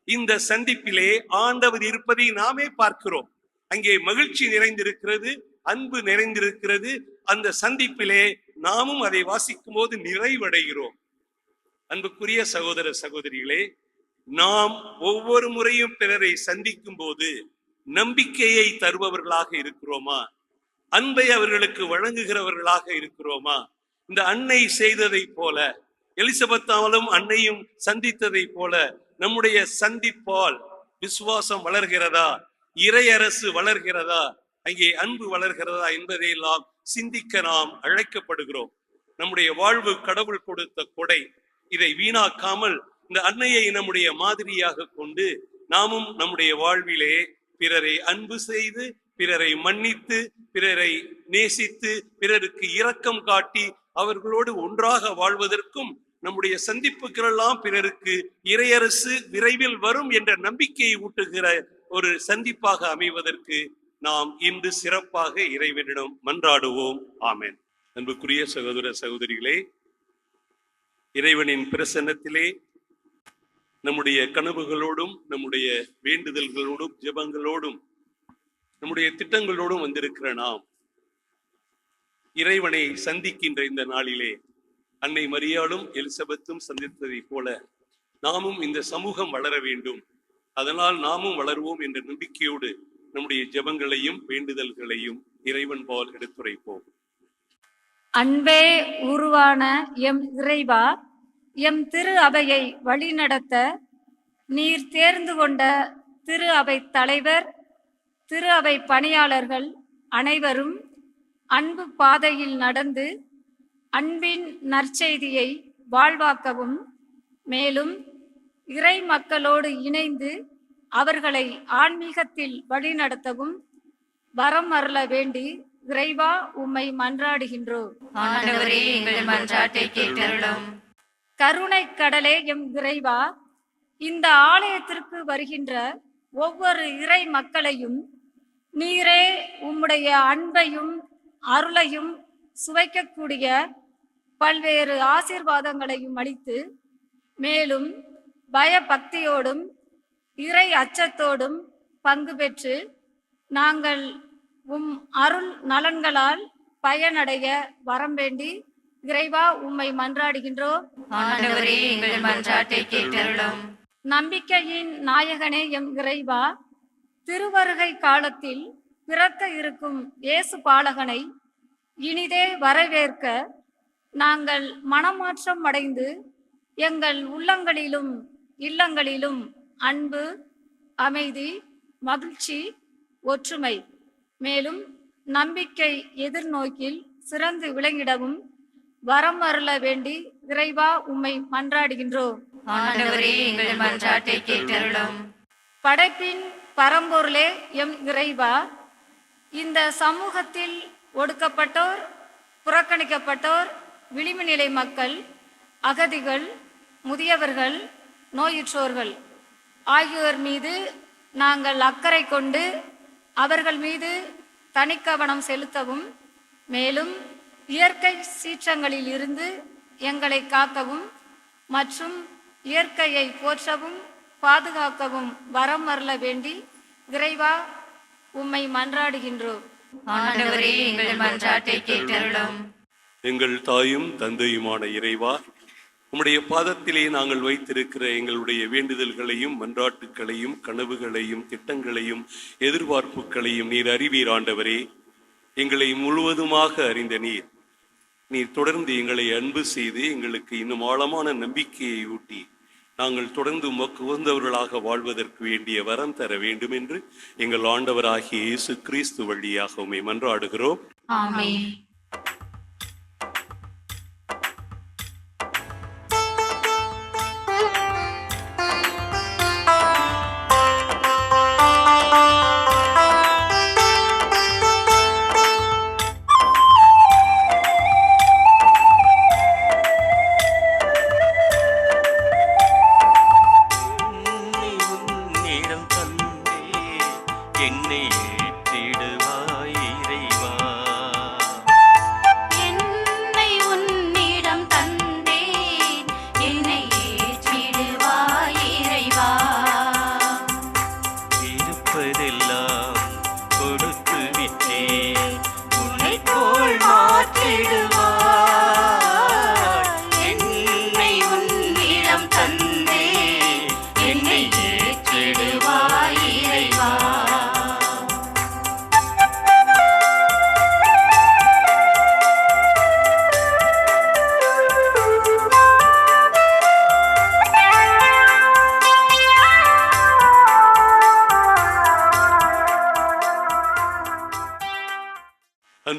இந்த சந்திப்பிலே ஆண்டவர் இருப்பதை நாமே பார்க்கிறோம். அங்கே மகிழ்ச்சி நிறைந்திருக்கிறது, அன்பு நிறைந்திருக்கிறது. அந்த சந்திப்பிலே நாமும் அதை வாசிக்கும் போது நிறைவடைகிறோம். அன்புக்குரிய சகோதர சகோதரிகளே, நாம் ஒவ்வொரு முறையும் பிறரை சந்திக்கும் போது நம்பிக்கையை தருபவர்களாக இருக்கிறோமா? அன்பை அவர்களுக்கு வழங்குகிறவர்களாக இருக்கிறோமா? இந்த அன்னை செய்ததை போல, எலிசபெத்தாலும் அன்னையும் சந்தித்ததை போல நம்முடைய சந்திப்பால் விசுவாசம் வளர்கிறதா, இறையரசு வளர்கிறதா, அங்கே அன்பு வளர்கிறதா என்பதையெல்லாம் சிந்திக்க நாம் அழைக்கப்படுகிறோம். நம்முடைய வாழ்வு கடவுள் கொடுத்த கொடை. இதை வீணாக்காமல் இந்த அன்னையை நம்முடைய மாதிரியாக கொண்டு நாமும் நம்முடைய வாழ்விலே பிறரை அன்பு செய்து, பிறரை மன்னித்து, பிறரை நேசித்து, பிறருக்கு இரக்கம் காட்டி அவர்களோடு ஒன்றாக வாழ்வதற்கும், நம்முடைய சந்திப்புகளெல்லாம் பிறருக்கு இறையரசு விரைவில் வரும் என்ற நம்பிக்கையை ஊட்டுகிற ஒரு சந்திப்பாக அமைவதற்கு நாம் இன்று சிறப்பாக இறைவனிடம் மன்றாடுவோம். ஆமென். அன்புக்குரிய சகோதர சகோதரிகளே, இறைவனின் பிரசன்னத்திலே நம்முடைய கனவுகளோடும் நம்முடைய வேண்டுதல்களோடும் ஜெபங்களோடும் நம்முடைய திட்டங்களோடும் வந்திருக்கிற நாம் இறைவனை சந்திக்கின்ற இந்த நாளிலே அன்னை மரியாளும் எலிசபெத்தும் சந்தித்ததை போல நாமும் இந்த சமூகம் வளர வேண்டும், அதனால் நாமும் வளருவோம் என்ற நம்பிக்கையோடு நம்முடைய ஜெபங்களையும் வேண்டுதல்களையும் இறைவன் பால் எடுத்துரைப்போம். அன்பே உருவான எம் இறைவா, எம் திரு அவையை வழிநடத்த நீர் தேர்ந்து கொண்ட திரு அவை தலைவர், திரு அவை பணியாளர்கள் அனைவரும் அன்பு பாதையில் நடந்து அன்பின் நற்செய்தியை வாழ்வாக்கவும், மேலும் இறை மக்களோடு இணைந்து அவர்களை ஆன்மீகத்தில் வழிநடத்தவும் வரம் அருள வேண்டி இறைவா உம்மை மன்றாடுகின்றோம். ஆண்டவரே, எங்கள் மன்றாட்டை கேட்டருளும். கருணை கடலே எம் இறைவா, இந்த ஆலயத்திற்கு வருகின்ற ஒவ்வொரு இறை மக்களையும் நீரே உம்முடைய அன்பையும் அருளையும் சுவைக்கக்கூடிய பல்வேறு ஆசீர்வாதங்களையும் அளித்து, மேலும் பயபக்தியோடும் இறை அச்சத்தோடும் பங்கு பெற்று நாங்கள் உம் அருள் நலன்களால் பயனடைய வரம் வேண்டி இறைவா உம்மை மன்றாடுகின்றோம். ஆண்டவரே, எங்கள் மன்றாட்டை கேட்டருளும். நம்பிக்கையின் நாயகனே எம் இறைவா, திருவருகை காலத்தில் பிறக்க இருக்கும் இயேசு பாலகனை இனிதே வரவேற்க நாங்கள் மனமாற்றம் அடைந்து எங்கள் உள்ளங்களிலும் இல்லங்களிலும் அன்பு, அமைதி, மகிழ்ச்சி, ஒற்றுமை, மேலும் நம்பிக்கை எதிர்நோக்கில் சிறந்து விளங்கிடவும் வரம் அருள வேண்டி இறைவா உம்மை மன்றாடுகின்றோம். ஆண்டவரே, எங்கள் மன்றாட்டை கேட்டருளும். படைப்பின் பரம்பொருளே எம் இறைவா, இந்த சமூகத்தில் ஒடுக்கப்பட்டோர், புறக்கணிக்கப்பட்டோர், விளிம்பு நிலை மக்கள், அகதிகள், முதியவர்கள், நோயுற்றோர்கள் ஆகியோர் மீது நாங்கள் அக்கறை கொண்டு அவர்கள் மீது தனிக்கவனம் செலுத்தவும், மேலும் இயற்கை சீற்றங்களில் இருந்து எங்களை காக்கவும் மற்றும் இயற்கையை போற்றவும் பாதுகாக்கவும் வரம் அருள வேண்டி இறைவா உம்மை மன்றாடுகின்றோம். ஆண்டவரே, எங்கள் மன்றாட்டை கேட்டருளும். எங்கள் தாயும் தந்தையுமான இறைவா, உம்முடைய பாதத்திலே நாங்கள் வைத்திருக்கிற எங்களுடைய வேண்டுதல்களையும் மன்றாட்டுக்களையும் கனவுகளையும் திட்டங்களையும் எதிர்பார்ப்புகளையும் நீர் அறிவீர். ஆண்டவரே, எங்களை முழுவதுமாக அறிந்த நீர் தொடர்ந்து எங்களை அன்பு செய்து எங்களுக்கு இன்னும் ஆழமான நம்பிக்கையை ஊட்டி நாங்கள் தொடர்ந்து உமக்கு உகந்தவர்களாக வாழ்வதற்கு வேண்டிய வரம் தர வேண்டும் என்று எங்கள் ஆண்டவராகிய இயேசு கிறிஸ்து வழியாக உம்மை மன்றாடுகிறோம். ஆமென்.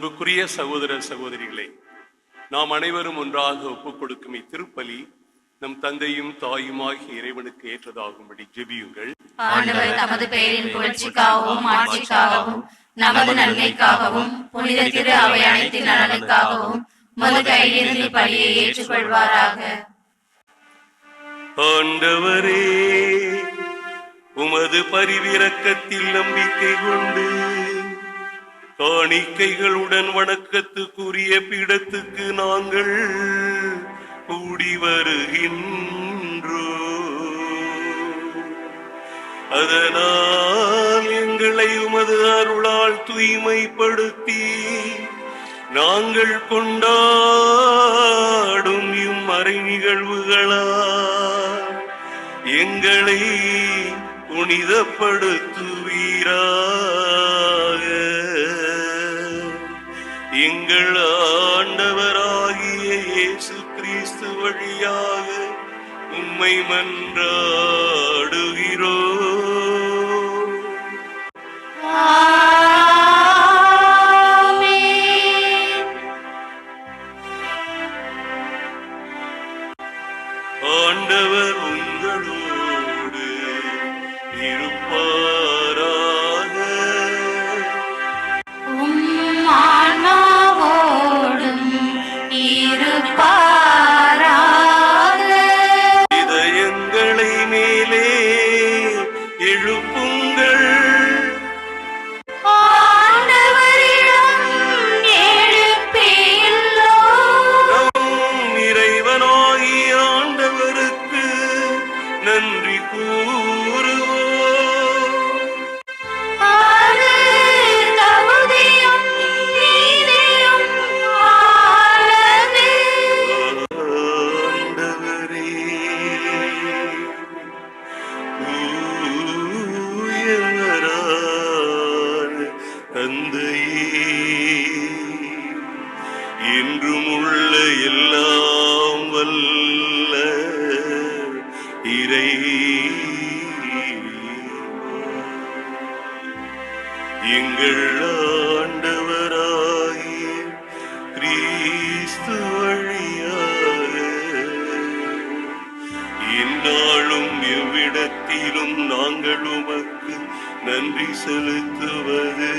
அன்புக்குரிய சகோதர சகோதரிகளே, நாம் அனைவரும் ஒன்றாக ஒப்புக் கொடுக்கும் இத்திருப்பலி நம் தந்தையும் தாயுமாகிய இறைவனுக்கு ஏற்றதாகும்படி ஜெபியுங்கள். ஆண்டவர் தமது பெயரின் புகழ்ச்சிக்காகவும் ஆட்சிக்காகவும் நமது நன்மைக்காகவும் புனித திரு அவை அனைத்தின் நலனுக்காகவும் உமது கையிலிருந்து பலியை ஏற்றுக்கொள்வாராக. ஆண்டவரே, உமது பரிவிரக்கத்தில் நம்பிக்கை கொண்டு காணிக்கைகளுடன் வணக்கத்துக்குரிய பீடத்துக்கு நாங்கள் கூடி வருகின்றோம். அதனால் எங்களை உமது அருளால் தூய்மைப்படுத்தி நாங்கள் கொண்டாடும் இம்மறை நிகழ்வுகளால் எங்களை புனிதப்படுத்துவீராக. எங்கள் ஆண்டவராகிய இயேசு கிறிஸ்து வழியாக உம்மை மன்றாடுகிறோம். ஆண்டவர் உங்களோடு இருப்பாராக. ஆன்மாவோடும் இருப்பாராக. இதயங்களை மேலே எழுப்புங்கள். ஆண்டவரிடம் எழுப்பியுள்ளோம். நம் இறைவனாகிய ஆண்டவருக்கு நன்றி கூறுவோம். அது தகுதியும் நீதியும் ஆனதே. ஆண்டவரே, தூயவரான தந்தையே, என்றும் உள்ள எல்லாம் வல்ல இறை எங்கள் ஆண்டவராகிய கிறிஸ்து வழியாக எந்நாளும் எவ்விடத்திலும் நாங்கள் உமக்கு நன்றி செலுத்துவது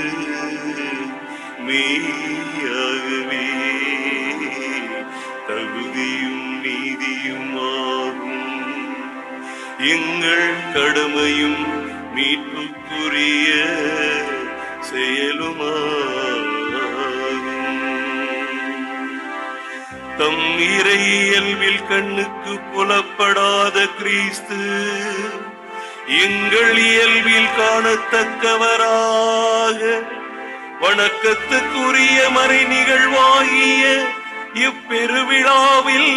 மெய்யாகவே தகுதியும் நீதியுமாகும். எங்கள் கடமையும் மீட்புக்குரிய செயலுமாகும். தம் இறை இயல்பில் கண்ணுக்கு புலப்படாத கிறிஸ்து எங்கள் இயல்பில் காணத்தக்கவராக வணக்கத்துக்குரிய மறை நிகழ்வாகிய இப்பெருவிழாவில்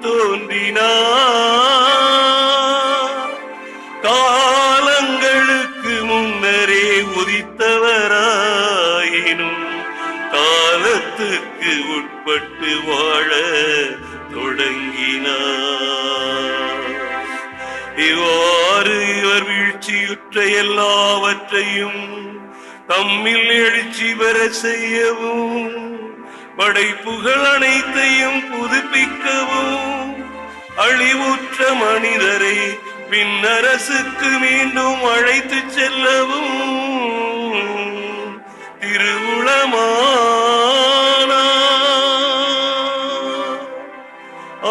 தோன்றினார். காலங்களுக்கு முன்னரே உதித்தவராயினும் காலத்துக்கு உட்பட்டு வாழ தொடங்கினார். இவ்வாறு இவர் வீழ்ச்சியுற்ற எல்லாவற்றையும் தம்மில் எழுச்சி பெற செய்யவும் படைப்புகள் அனைத்தையும் புதுப்பிக்கவும் அழிவுற்ற மனிதரை விண்ணரசுக்கு மீண்டும் அழைத்து செல்லவும் திருவுளமானார்.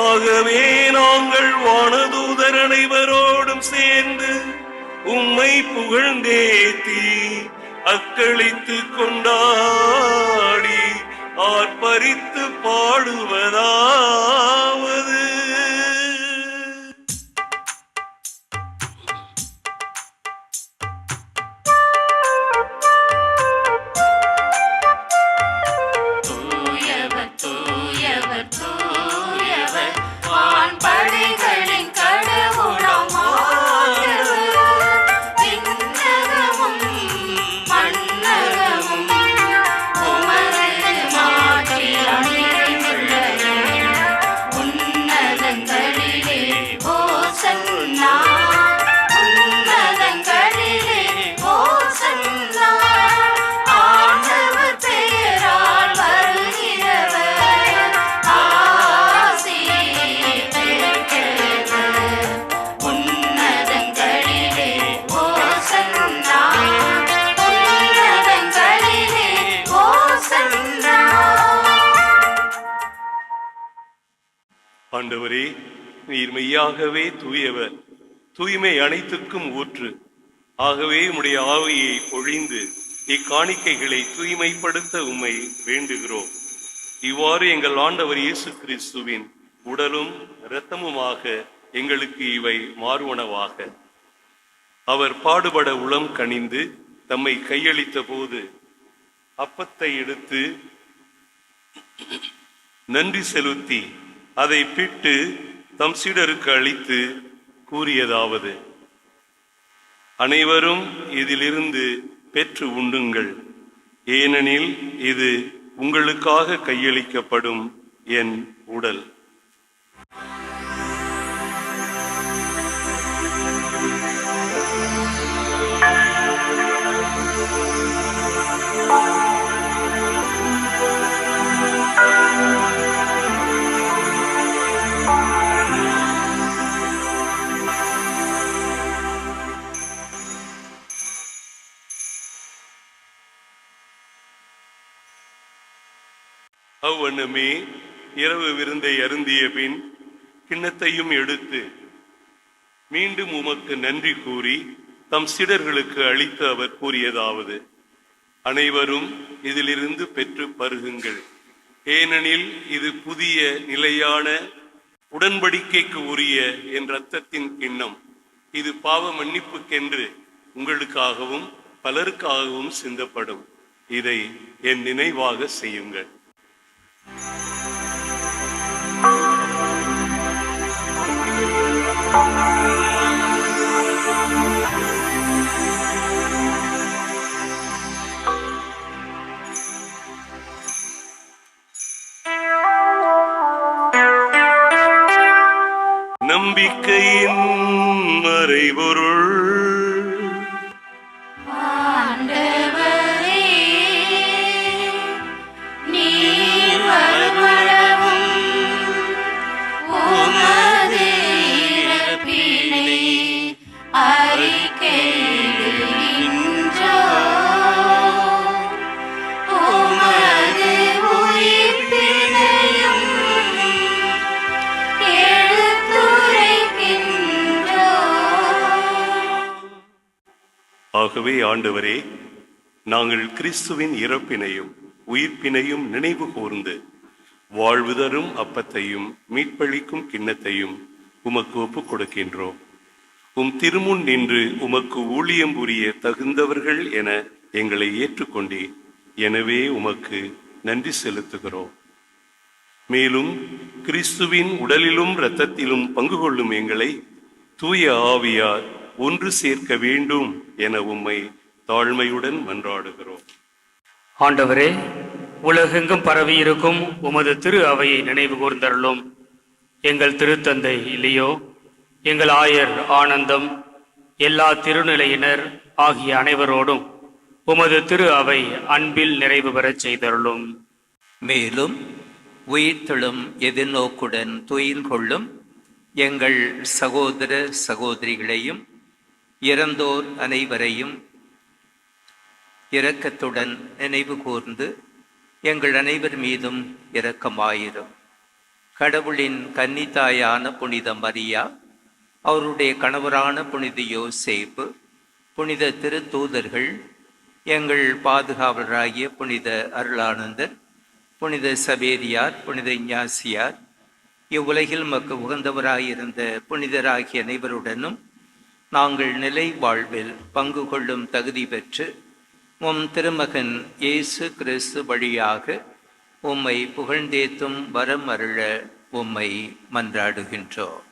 ஆகவே நாங்கள் வானதூதர் அனைவரோடும் சேர்ந்து உம்மை புகழ்ந்தேத்தி அக்களித்து கொண்டாடி ஆர்ப்பரித்து பாடுவதாவது: தூயவர் தூயவர் தூயவர் வான்படைகளின் கடவுளாம் ஆண்டவர். விண்ணகமும் மண்ணகமும் உமது மாட்சியால் நிறைந்துள்ளன. உன்னதங்களிலே ஓசன்னா, உன்னதங்களிலே ஓசன்னா. ஆண்டவர் பெயரா ஆண்டவரே, நீர் மெய்யாகவே தூயவர், தூய்மை அனைத்துக்கும் ஊற்று. ஆகவே உம்முடைய ஆவியை பொழிந்து இக்காணிக்கைகளை தூய்மைப்படுத்த உம்மை வேண்டுகிறோம். இவ்வாறு எங்கள் ஆண்டவர் இயேசு கிறிஸ்துவின் உடலும் இரத்தமுமாக எங்களுக்கு இவை மாறுவனவாக. அவர் பாடுபட உளம் கனிந்து தம்மை கையளித்த போது அப்பத்தை எடுத்து நன்றி செலுத்தி அதை பிட்டு தம் சீடருக்கு அளித்து கூறியதாவது: அனைவரும் இதிலிருந்து பெற்று உண்ணுங்கள், ஏனெனில் இது உங்களுக்காக கையளிக்கப்படும் என் உடல். அவ்வண்ணமே இரவு விருந்தை அருந்திய பின் கிண்ணத்தையும் எடுத்து மீண்டும் உமக்கு நன்றி கூறி தம் சீடர்களுக்கு அளித்து அவர் கூறியதாவது: அனைவரும் இதிலிருந்து பெற்று பருகுங்கள், ஏனெனில் இது புதிய நிலையான உடன்படிக்கைக்கு உரிய என் இரத்தத்தின் கிண்ணம். இது பாவ மன்னிப்புக்கென்று உங்களுக்காகவும் பலருக்காகவும் சிந்தப்படும். இதை என் நினைவாக செய்யுங்கள். நம்பிக்கையின் மறைபொருள். ஆகவே ஆண்டவரே, நாங்கள் கிறிஸ்துவின் இறப்பினையும் உயிர்ப்பினையும் நினைவு கூர்ந்து வாழ்வு தரும் அப்பத்தையும் மீட்பளிக்கும் கிண்ணத்தையும் உமக்கு ஒப்புக் கொடுக்கின்றோம். உம் திருமுன் நின்று உமக்கு ஊழியம் புரிய தகுந்தவர்கள் என எங்களை ஏற்றுக்கொண்டீர். எனவே உமக்கு நன்றி செலுத்துகிறோம். மேலும் கிறிஸ்துவின் உடலிலும் இரத்தத்திலும் பங்கு கொள்ளும் எங்களை தூய ஆவியார் ஒன்று சேர்க்க வேண்டும் என உம்மை தாழ்மையுடன் மன்றாடுகிறோம். ஆண்டவரே, உலகெங்கும் பரவி இருக்கும் உமது திரு அவையை நினைவு கூர்ந்தருளும். எங்கள் திருத்தந்தை இல்லையோ, எங்கள் ஆயர் ஆனந்தம், எல்லா திருநிலையினர் ஆகிய அனைவரோடும் உமது திரு அவை அன்பில் நிறைவு பெறச் செய்தருளும். மேலும் உயிர்த்தெழும் எதிர்நோக்குடன் துயில் கொள்ளும் எங்கள் சகோதர சகோதரிகளையும் இறந்தோர் அனைவரையும் இரக்கத்துடன் நினைவு கூர்ந்து எங்கள் அனைவர் மீதும் இரக்கமாயிரும். கடவுளின் கன்னித்தாயான புனித மரியா, அவருடைய கணவரான புனித யோசேப்பு, புனித திருத்தூதர்கள், எங்கள் பாதுகாவலராகிய புனித அருளானந்தர், புனித சவேரியார், புனித இஞ்ஞாசியார், இவ்வுலகில் மக்கு உகந்தவராயிருந்த புனிதராகிய அனைவருடனும் நாங்கள் நிலை வாழ்வில் பங்கு கொள்ளும் தகுதி பெற்று உம் திருமகன் இயேசு கிறிஸ்து வழியாக உம்மை புகழ்ந்தேத்தும் வரம் அருள உம்மை மன்றாடுகின்றோம்.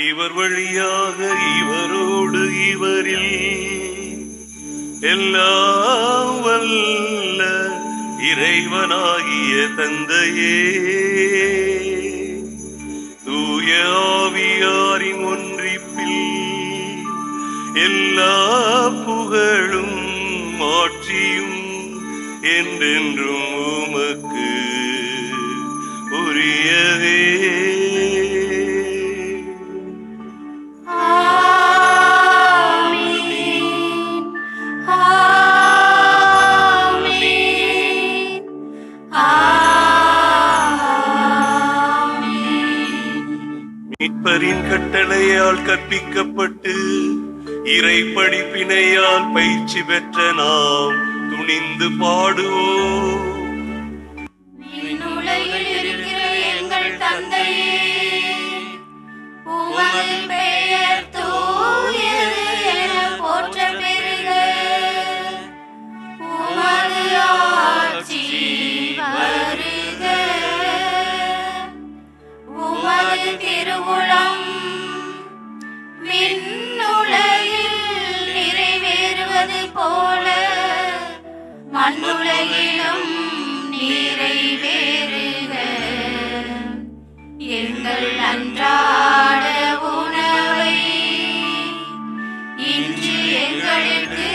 இவர் வழியாக இவரோடு இவரில் எல்லாம் வல்ல இறைவனாகிய தந்தையே, தூய ஆவியாரின் ஒன்றிப்பில் எல்லா புகழும் மாட்சியும் என்றென்றும் உமக்கு உரியவே. கட்டளையால் கற்பிக்கப்பட்டு இறை படிப்பினையால் பயிற்சி பெற்ற நாம் துணிந்து பாடுவோம். விண்ணுலகில் இருக்கிற எங்கள் தந்தையே, உமது பெயர் தூயது என போற்ற பெறுக. உமது ஆட்சி வருக. உமது திருவுளம் விண்ணுலகில் நிறைவேறுவது போல மண்ணுலகிலும் நிறைவேறுக. எங்கள் அன்றாட உணவை இன்று எங்களுக்கு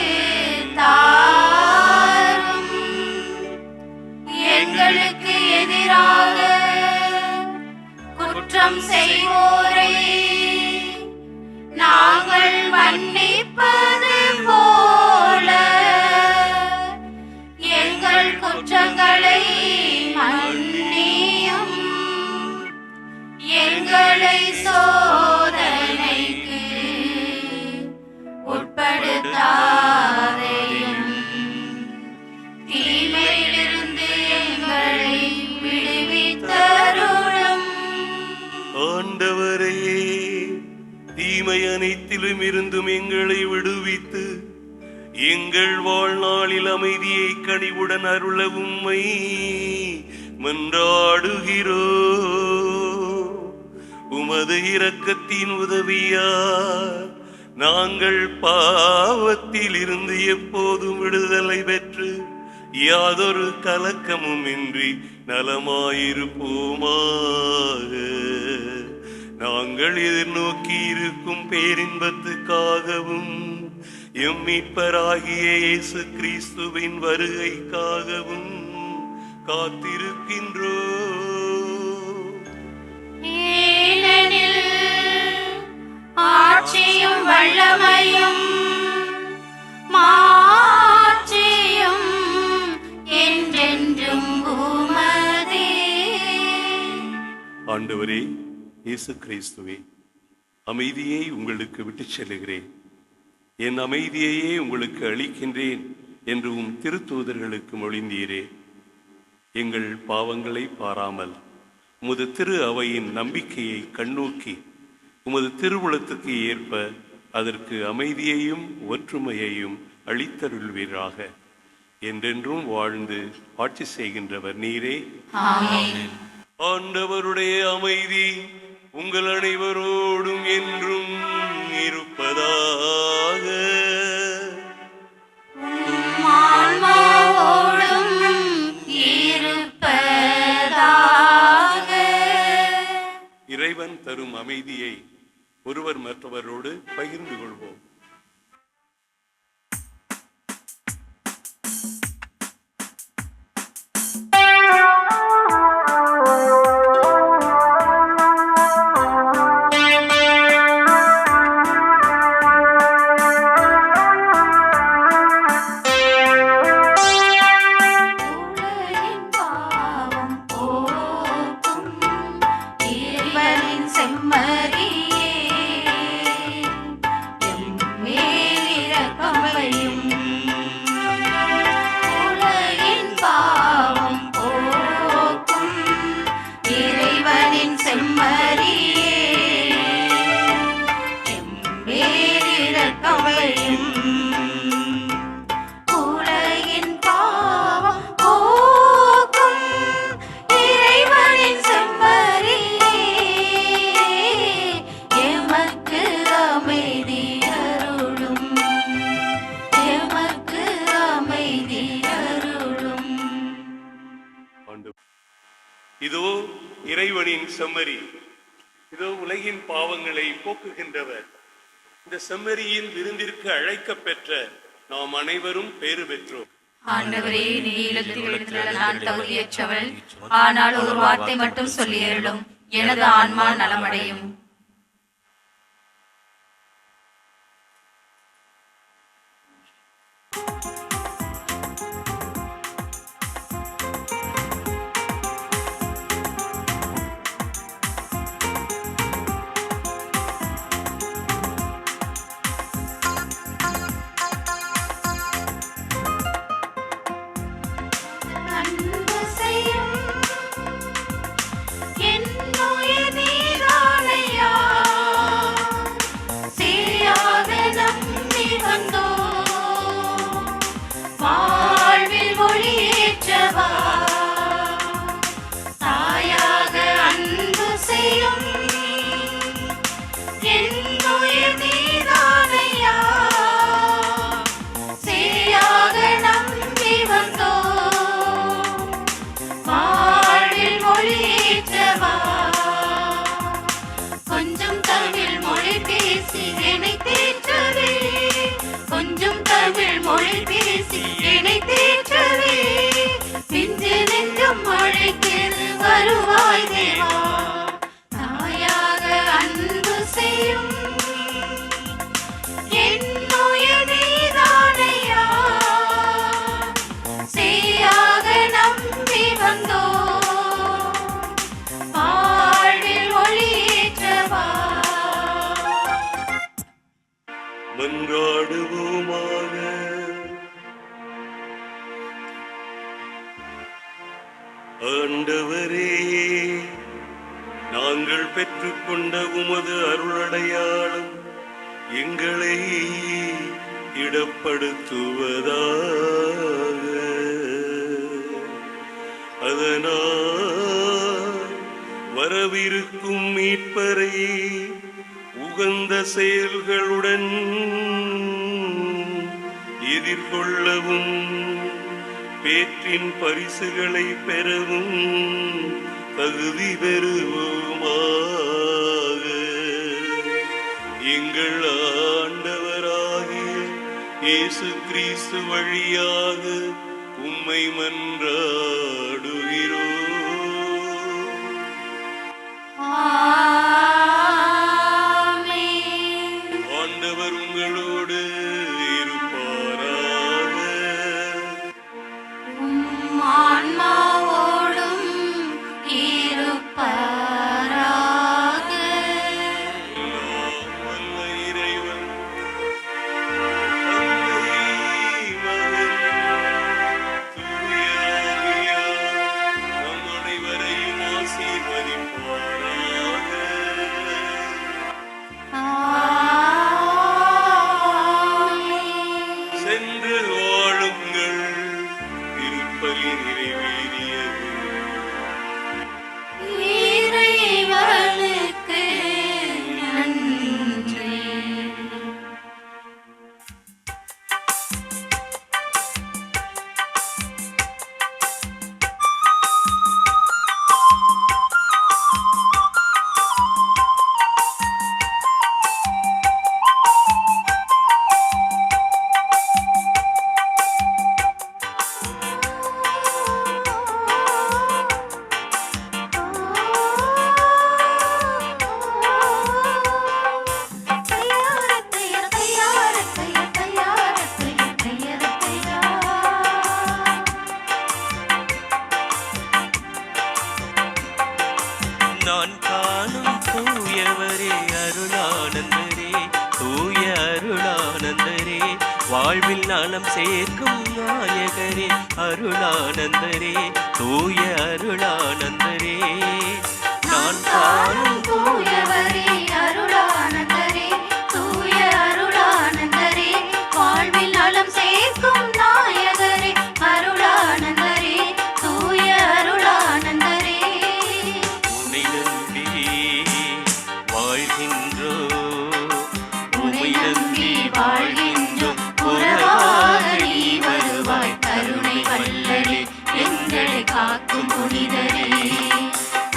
தாரும். எங்களுக்கு எதிராக குற்றம் செய்வோரை நாங்கள் மன்னிப்பது போல எங்கள் குற்றங்களை மன்னியும். எங்களை சோதனைக்கு உட்படுத்தாதேயும், தீமையிலிருந்து எங்களை விடுவித்தருளும். ஆண்டவரே, தீமை அனைத்திலும் இருந்தும் எங்களை விடுவித்து எங்கள் வாழ்நாளில் அமைதியை கனிவுடன் அருள உம்மை மன்றாடுகிறோ. உமது இரக்கத்தின் உதவியால் நாங்கள் பாவத்தில் இருந்து எப்போதும் விடுதலை பெற்று யாதொரு கலக்கமும் இன்றி நலமாயிருப்போமாக. நாங்கள் எதிர்நோக்கி இருக்கும் பேரின்பத்துக்காகவும் எம் மீட்பராகிய இயேசு கிறிஸ்துவின் வருகைக்காகவும் காத்திருக்கின்றோம். ஏனெனில் ஆட்சியும் வல்லமையும் மாட்சியும் என்றென்றும் உமதே. ஆண்டவரே இயேசு கிறிஸ்துவே, அமைதியை உங்களுக்கு விட்டுச் செல்லுகிறேன், என் அமைதியையே உங்களுக்கு அளிக்கின்றேன் என்று உம் திருத்தூதர்களுக்கு மொழிந்தீரே. எங்கள் பாவங்களை பாராமல் உமது திரு அவையின் நம்பிக்கையை கண்ணோக்கி உமது திருவுளத்துக்கு ஏற்ப அதற்கு அமைதியையும் ஒற்றுமையையும் அளித்தருள்வீராக. என்றென்றும் வாழ்ந்து ஆட்சி செய்கின்றவர் நீரே. ஆமென். ஆண்டவருடைய அமைதி உங்கள் அனைவரோடும் என்றும் இருப்பதாக. ஆன்மாவோடும் இருப்பதாக. இறைவன் தரும் அமைதியை ஒருவர் மற்றவரோடு பகிர்ந்து கொள்வோம். உலகின் பாவம் போக்கும் இறைவனின் செம்மறியே, எம்மேல் இரக்கம் வையும். உலகின் பாவம் போக்கும் இறைவனின் செம்மறியே, எம்மேல் இரக்கம் வையும். உலகின் பாவம் போக்கும் இறைவனின் செம்மறியே, எமக்கு அமைதி அருளும். எமக்கு அமைதி அருளும். இதோ இறைவனின் செம்மறி, இதோ உலகின் பாவங்களை போக்குகின்றவர். இந்த செம்மறியின் விருந்திற்கு அழைக்கப் பெற்ற நாம் அனைவரும் பேறு பெற்றோம். ஆண்டவரே, நீலத்தில் எழுந்துள்ள நான் தகுதியற்றவள், ஆனால் ஒரு வார்த்தை மட்டும் சொல்லியருளும், எனது ஆன்மா நலமடையும். என்னை தேற்றவே, கொஞ்சம் தமிழ் மொழி பேசி என்னை தேற்றவே, பிஞ்சு நெஞ்சம் அழைக்கிறது வருவாய் தேவா, தாயாக அன்பு செய்யும் என்னுயிர் நீதானையா, சேயாக நம்பி வந்தோ வாழ்வில் ஒளியேற்றவா. மன்றாடுவோமாக. ஆண்டவரே, நாங்கள் பெற்றுக்கொண்ட உமது அருளடையாளம் எங்களை இடப்படுத்துவதாக. அதனால் வரவிருக்கும் மீட்பரை உகந்த செயல்களுடன் எதிர்கொள்ளவும் பேற்றின் பரிசுகளை பெறவும் தகுதி பெறுவோமாக. எங்கள் ஆண்டவராகிய இயேசு கிறிஸ்து வழியாக உம்மை மன்றாடுகிறோம். ஆண்டவர் உங்களோடு இருப்பாராக. ஆன்மாவோடும் இருப்பாராக. வல்ல இறைவன் தந்தை, மகன், தூய ஆவியார் நம் அனைவரையும் ஆசீர்வதிப்பாராக. சென்று வாழுங்கள், திருப்பலி நிறைவேறியது. இறைவனுக்கு நன்றி. நான் காணும் தூயவரே அருளானந்தரே, தூய அருளானந்தரே, வாழ்வில் நலம் சேர்க்கும் நாயகரே அருளானந்தரே, தூய அருளானந்தரே. நான் காணும் தூயவரே அருளானந்தரே, தூய அருளானந்தரே, வாழ்வில் நலம் சேர்க்கும் நாயகரே அருளானந்தரே, தூய அருளானந்தரே. உன்னை நம்பி வாழ்கின்றோ, உம்மை நம்பி வாழ்கின்றோ, உறவாக நீ வருவாய் கருணை வல்லலே, எங்களை காக்கும் புனிதரே.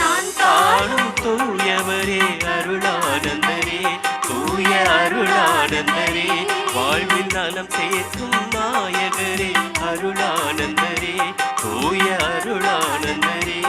நான் காணும் தூயவரே அருளானந்தரே, தூய அருளானந்தரே, வாழ்வில் நலம் சேர்க்கும் நாயகரே அருளானந்தரே, தூய அருளானந்தரே.